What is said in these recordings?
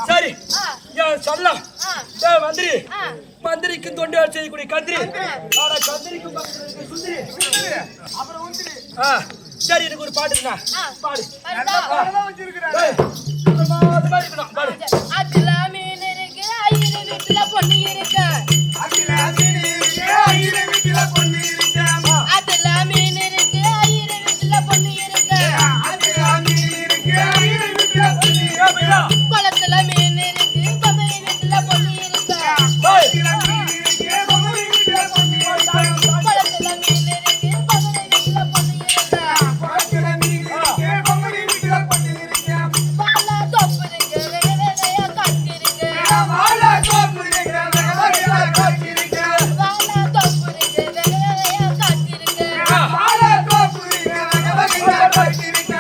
சரி சொல்லலாம் மந்திரி மந்திரிக்கு தொண்டு செய்யக்கூடிய கந்திரி கந்திரிக்கும் சரி எனக்கு ஒரு பாட்டுங்கண்ணா பாடு பாடு பொண்ணு இருக்க குளத்துல மீன் இருக்கு பகை வீட்டுல பொண்ணு இருக்க குளத்துல மீன் இருக்கு பகை வீட்டுல பொண்ணு இருக்க வாழை தோப்பு இருக்கு வெகையா காட்சி இருக்கு வாழை தோப்பு இருக்கு வெகையா காட்சி இருக்கு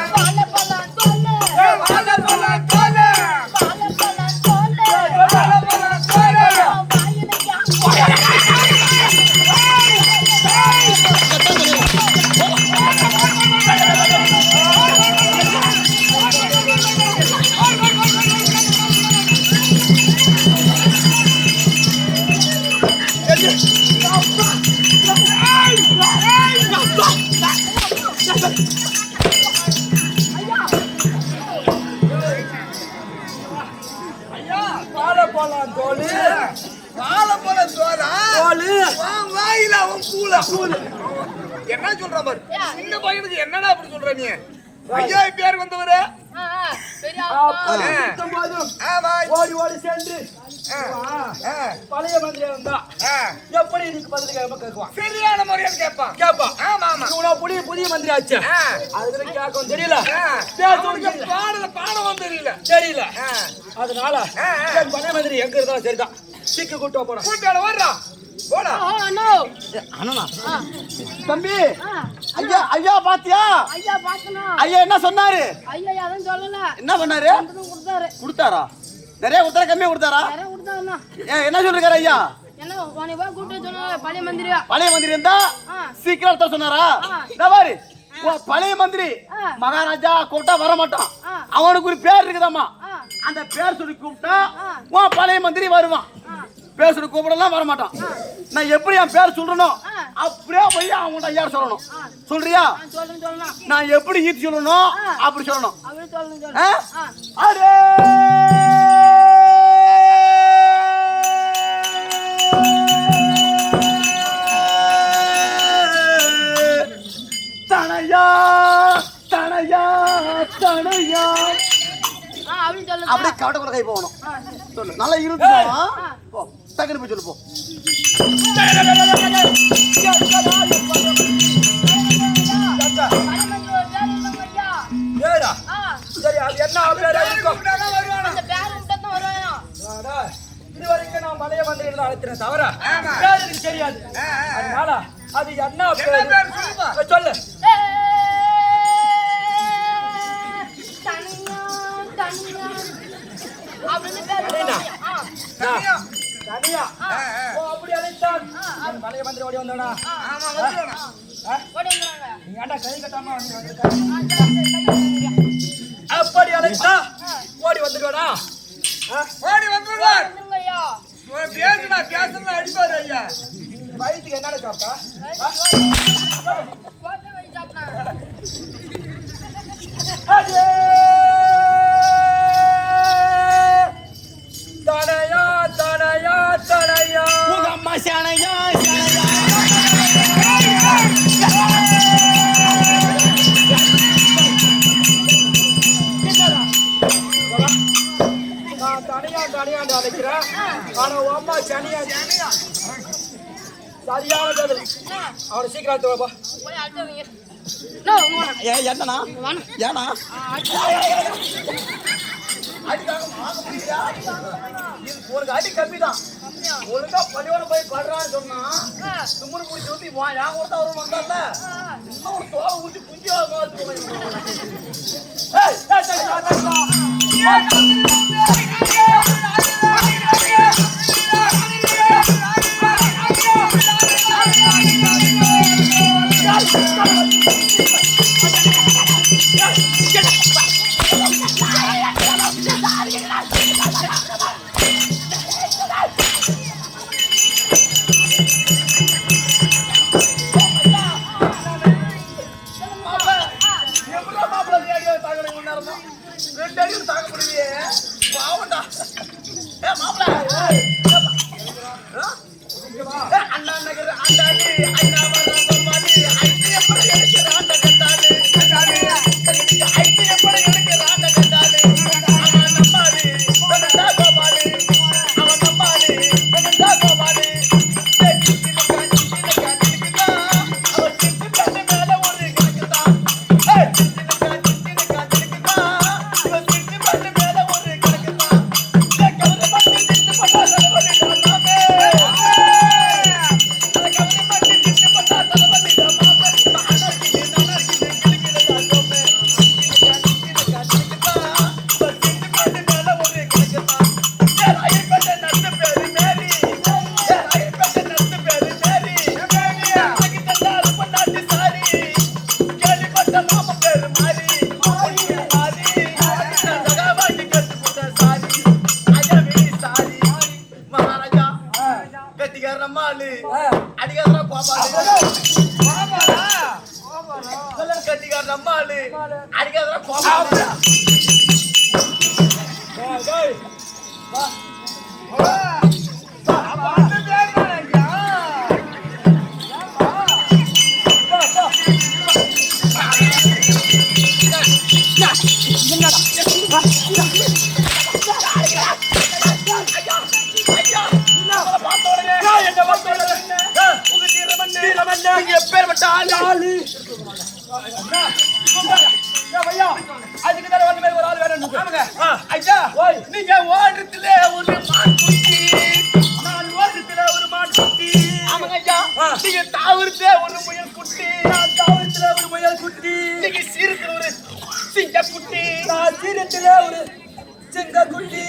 வாழை பழம் தோலை என்ன சொல்ற பாரு இந்த பையனுக்கு என்னடா அப்படி சொல்ற நீ ஐயா பேர் வந்தவரு ஓடி ஓடி சென்று பழைய மந்திரி வந்தா எப்படி இதுக்கு பதில் கேட்பான் சரியான முறையில் கேட்பான் ஆமா ஆமா புதிய மந்திரி ஆச்சு அதுக்கு கேட்கும் தெரியல பாடம் தெரியல அதனால பழைய மந்திரி எங்க இருந்தாலும் சரிதான் சீக்கிரம் கூட்டு போறோம் வர்றா தம்பி ஐயா ஐயா பாத்தியா ஐயா என்ன சொன்னாரு என்ன பண்ணாரு கொடுத்தாரா நிறைய கொடுத்தாரா கம்மியா கொடுத்தாரா என்ன சொல்றாரு ஐயா பழைய மந்திரி இருந்தா சீக்கிரம் சொன்னாரா பாரு பழைய மந்திரி மகாராஜா கூப்பிட்டா வர மாட்டான் அவனுக்கு ஒரு பேர் இருக்குதாமா அந்த பேர் சொல்லி கூப்பிட்டா பழைய மந்திரி வருவான் பேர் சொல்லி கூப்பிடலாம் வர மாட்டான் நான் எப்படி என் பேர் சொல்லணும் அப்படியே போய் அவங்கள்ட்ட ஐயா சொல்லணும் சொல்றியா நான் எப்படி ஈத்து சொல்லணும் அப்படி சொல்லணும் அரே தனையா தனையா தனையா அப்படியே கவட்டக்குள்ள கை போகணும் சொல்லு நல்லா இருந்து போ டக்குனு போய் சொல்லு போ சரி அது என்ன இது வரைக்கும் நான் பழைய மந்திரி அழைக்கிறேன் தவிர எனக்கு தெரியாது அதனால அது என்ன சொல்லு அப்படி அழைத்தான் பழைய மந்திரி ஓடி வந்தானா கை கட்டாம அப்படி அழைத்தா ஓடி வந்துடுவானா ஓடி வந்துடுவார் பேசுனா பேசணும் அடிப்பாரு ஐயா வயிற்றுக்கு என்னடா சாப்பிட்டா தனையா தனையா தனையா அம்மா சனையா தனியாண்டு அழைக்கிறேன் ஆனா அம்மா சனியா சரியான பதில் அவனை சீக்கிரம் வாப்பா என்னண்ணா ஏன்னா உனக்கு அடி கம்மி தான் ஒழுங்கா பள்ளியோட போய் படுறான்னு சொன்னா தும்முனு குடிச்சு ஊத்தி என் கொடுத்தா அவரும் வந்தால இன்னும் ஒரு தோலை ஊற்றி குஞ்சு Get நேரம் தான் 2 அடியில் தாக்க முடியலையே பாவண்டா மாப்பிள அண்ணா நகர் ஆண்டாடி ஐயா வரப்பாடி ஐடி எப்படி எடுக்கிற ஆண்ட கட்டாடி ஐடி எப்படி எடுக்கிற ஆண்ட கட்டாடி அவன் நம்பாடி பனண்டா கோபாடி அவன் நம்பாடி பனண்டா கோபாடி அவன் சிட்டு கண்ணு மேல ஒரு கிடக்குதான் இவன் சிட்டு கண்ணு மேல ஒரு கிடக்குதான் கவலை பண்ணி சிட்டு பண்ணா செலவழிட்டான் மாமே அடிக்காத கோபாலு கட்டிக்கார நம்மாளு அடிக்காத கோபாலு எப்பேற்பட்ட ஆளு அதுக்கு தர வந்து ஒரு ஆள் வேணும் ஐயா நீங்க ஓடுறதுல ஒரு மான் குட்டி நான் ஓடுறதுல ஒரு மான் குட்டி ஆமாங்க ஐயா நீங்க தாவரத்துல ஒரு முயல் குட்டி நான் தாவரத்துல ஒரு முயல் குட்டி நீங்க சீரத்துல ஒரு சிங்க குட்டி நான் சீரத்துல ஒரு சிங்க குட்டி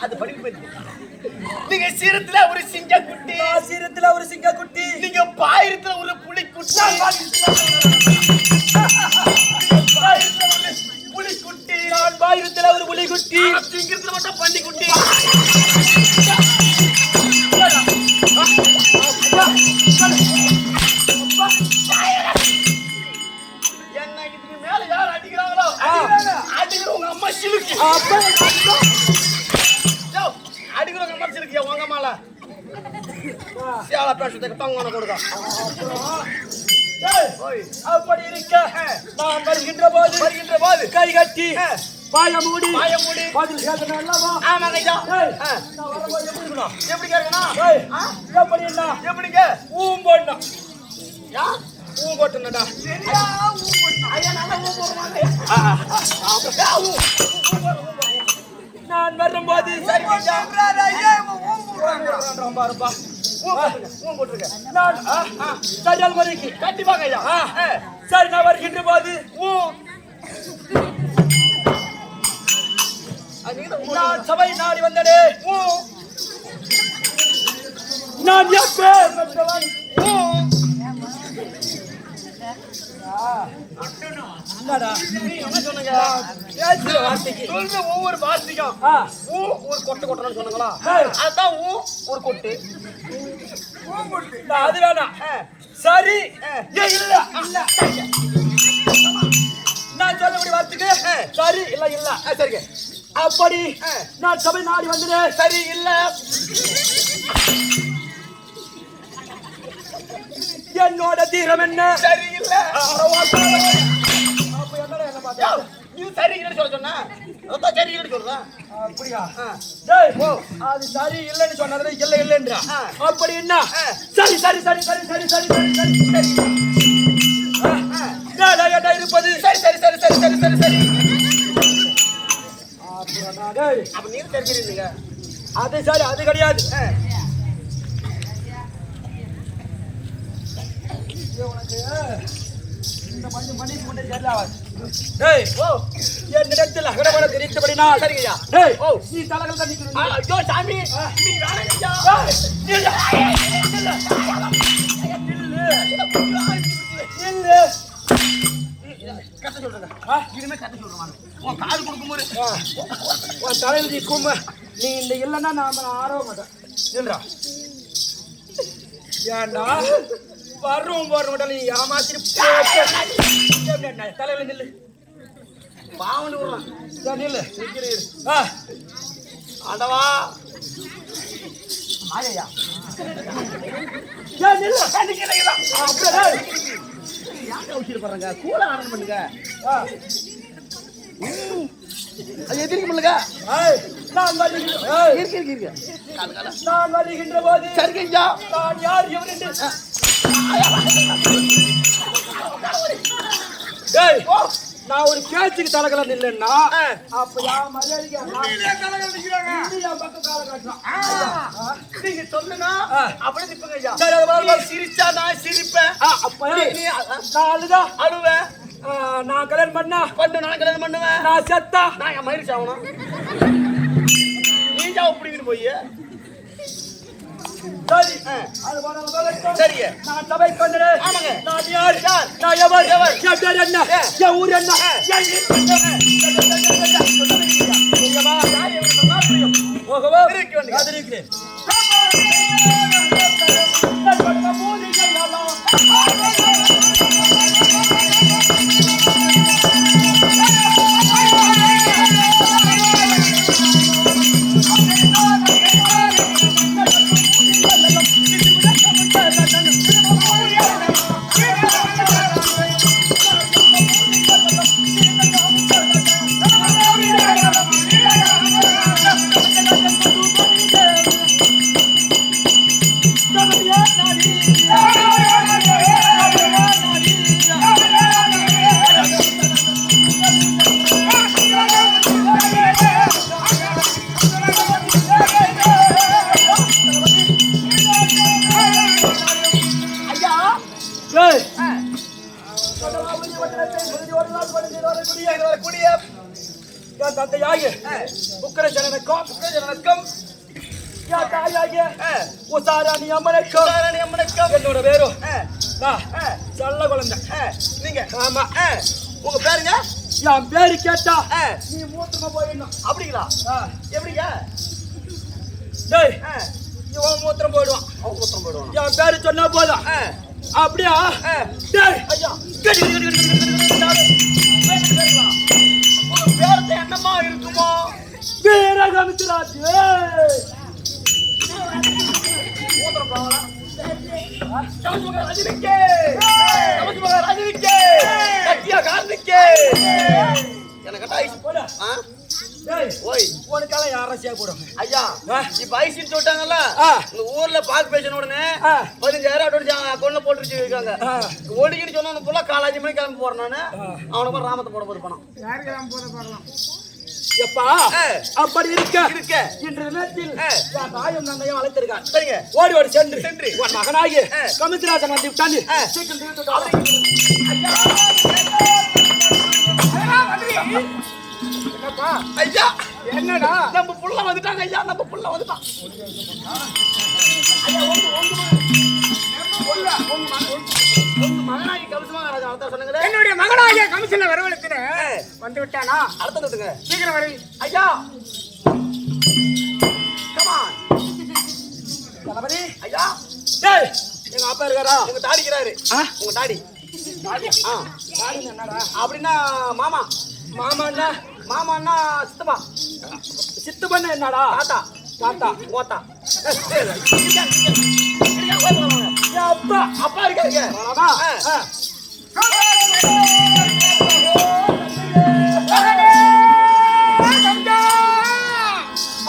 அது படிப்பு நீங்க சீரத்துல ஒரு சிங்க குட்டி சீரத்துல ஒரு சிங்க குட்டி நீங்க பாயிரத்துல ஒரு புலி குட்டி புலி குட்டி நான் பாயிரத்துல ஒரு புலி குட்டி சிங்கத்துல மட்டும் பண்டி குட்டி என்ன இதுக்கு மேல யார் அடிக்கிறாங்களோ அடிக்கிற உங்க அம்மா சிலுக்கு அடிக்கிறவங்க மறைச்சிருக்கியா உங்க மேல சேலா பேசுறதுக்கு பங்கான கொடுக்க அப்படி இருக்க நான் வருகின்ற போது கை கட்டி பாய மூடி பதில் கேட்கணும் அல்லவா ஆமாங்க ஐயா எப்படி கேட்கணும் எப்படிங்க ஊம் போடணும் ஊம் போட்டுனடா ஐயா நல்லா ஊம் போடுறாங்க நான் வரும்போது சரி கண்டிப்பாக ஐயா சரி நான் வருகின்ற போது நான் சபை நாடி வந்தனே நான் ஒவ்வொரு வார்த்தைக்கும் ஒரு கொட்டை கொட்டணும்னு சொன்னாங்களா அதான் ஒரு கொட்டு அது வேணாம் சரி இல்ல நான் சொல்லக்கூடிய வார்த்தைக்கு சரி இல்ல இல்ல சரிங்க அப்படி நான் சபை நாடி வந்தேன் சரி இல்ல என்னோட தீரம் என்ன சரி இல்ல நீ சரி இல்லன்னு சொன்னா சரி இல்லன்னு சொல்றா அப்படியா அது சரி இல்லன்னு சொன்னது இல்ல இல்லன்றா அப்படி என்ன சரி சரி சரி சரி சரி சரி சரி சரி சரி இருப்பது சரி சரி சரி சரி சரி சரி சரி அப்ப நீங்க தெரிஞ்சிருந்தீங்க அது சரி அது கிடையாது உனக்கு இந்த மஞ்சள் மணிக்கு முன்னாடி கேட்கலாம் டேய் ஓ என்னிடத்தில் அகரவன தெரிவித்தபடினா சரிங்கய்யா டேய் ஓ நீ தலகல் தான் நிக்கணும் ஐயோ சாமி நீ வேணாங்கய்யா இல்ல கட்ட சொல்றேன் இனிமே கட்ட சொல்றேன் நான் உன் கால் கொடுக்கும்போது உன் தலையில் நீ கும்ப நீ இந்த இல்லைன்னா நான் ஆரவ மாட்டேன் இல்லடா ஏண்டா வரும் மட்டும் நீ ஏமாத்திட்டு தலையில நில்லு பாவனி விடுறான். நில்லு ஆண்டவா மாயா நில்லு பாருங்க கூட ஆர்டர் பண்ணுங்க. அது எதிர்க்க பண்ணுங்க. நான் வருகின்ற போது சரிங்கய்யா. நான் யார் இவன் என்று நான் ஒரு பேச்சுக்கு தலைகலாம் இல்லைன்னா அப்ப யார் மரியாதைக்கு நீங்க சொன்னா அப்படி நிப்பங்க ஐயா. சிரிச்சா நான் சிரிப்பேன். அப்ப நான் அழுதா அழுவேன். நான் கல்யாணம் பண்ணா நான் கல்யாணம் பண்ணுவேன். நான் செத்தா நான் என் மயிறு சாவணும். நீஞ்சா பிடிக்கிட்டு போய் சரி சரிங்க. நான் சபை கொண்டு ஆமாங்க. நான் யார் நான் எவர் என் பேர் என்ன என் ஊர் என்ன தந்தையாகிய உக்கர ஜனனக்கம் தாயாகிய உசாராணி அம்மனுக்கும் என்னோட பேரும் நல்ல குழந்தை. நீங்க ஆமா உங்க பேருங்க? என் பேரு கேட்டா நீ மூத்தமா போயிடணும். அப்படிங்களா? எப்படிங்க? டேய் இவன் மூத்திரம் போயிடுவான். அவங்க மூத்திரம் போயிடுவாங்க. என் பேரு சொன்னா போதும். அப்படியா? டேய் ஐயா உங்க பேரத்தை என்னமா இருக்குமோ? வீரகமித்ராஜ் மூத்திரம் போகலாம். ரஜினிக்கே கட்டியா கார்த்திக்கே எனக்கு ஓய் உனக்கால யாராச்சியா போடுவாங்க ஐயா. இப்ப ஐசின்னு சொல்லிட்டாங்கல்ல, இந்த ஊர்ல பாக்கு பேசின உடனே 15,000 அக்கௌண்ட்ல போட்டு இருக்காங்க. ஓடிக்கிட்டு சொன்ன ஃபுல்லா காலை 5 மணிக்கு கிளம்பி போறேன் நானு. அவனுக்கு ராமத்தை போட போது பணம் எப்பா அப்படி இருக்க இன்று நேரத்தில் தாயும் நந்தையும் அழைத்திருக்கான். சரிங்க, ஓடி ஓடி சென்று உன் மகனாகி கமித்ராஜன் வந்து விட்டான். ஐயா என்னடா நம்ம புள்ள வந்துட்டாங்க ஐயா. நம்ம புள்ள வந்துட்டான். மகனாகி கமிஷன் சொன்னீங்க. என்னுடைய மகனாகிய கமிஷன்ல வரவழைத்து வந்து விட்டானா? அடுத்த விட்டுங்க சீக்கிரம் வரை ஐயா. கமான் கணபதி ஐயா. டேய் எங்க அப்பா இருக்காரா? உங்க தாடிக்கிறாரு. உங்க தாடி என்னடா அப்படின்னா மாமா. மாமாண்ணா மாமான்னா சித்தப்பா. சித்தப்பண்ண என்னடா? தாத்தா தாத்தா ஓத்தா. அப்பா அப்பா இருக்காருங்க.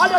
அட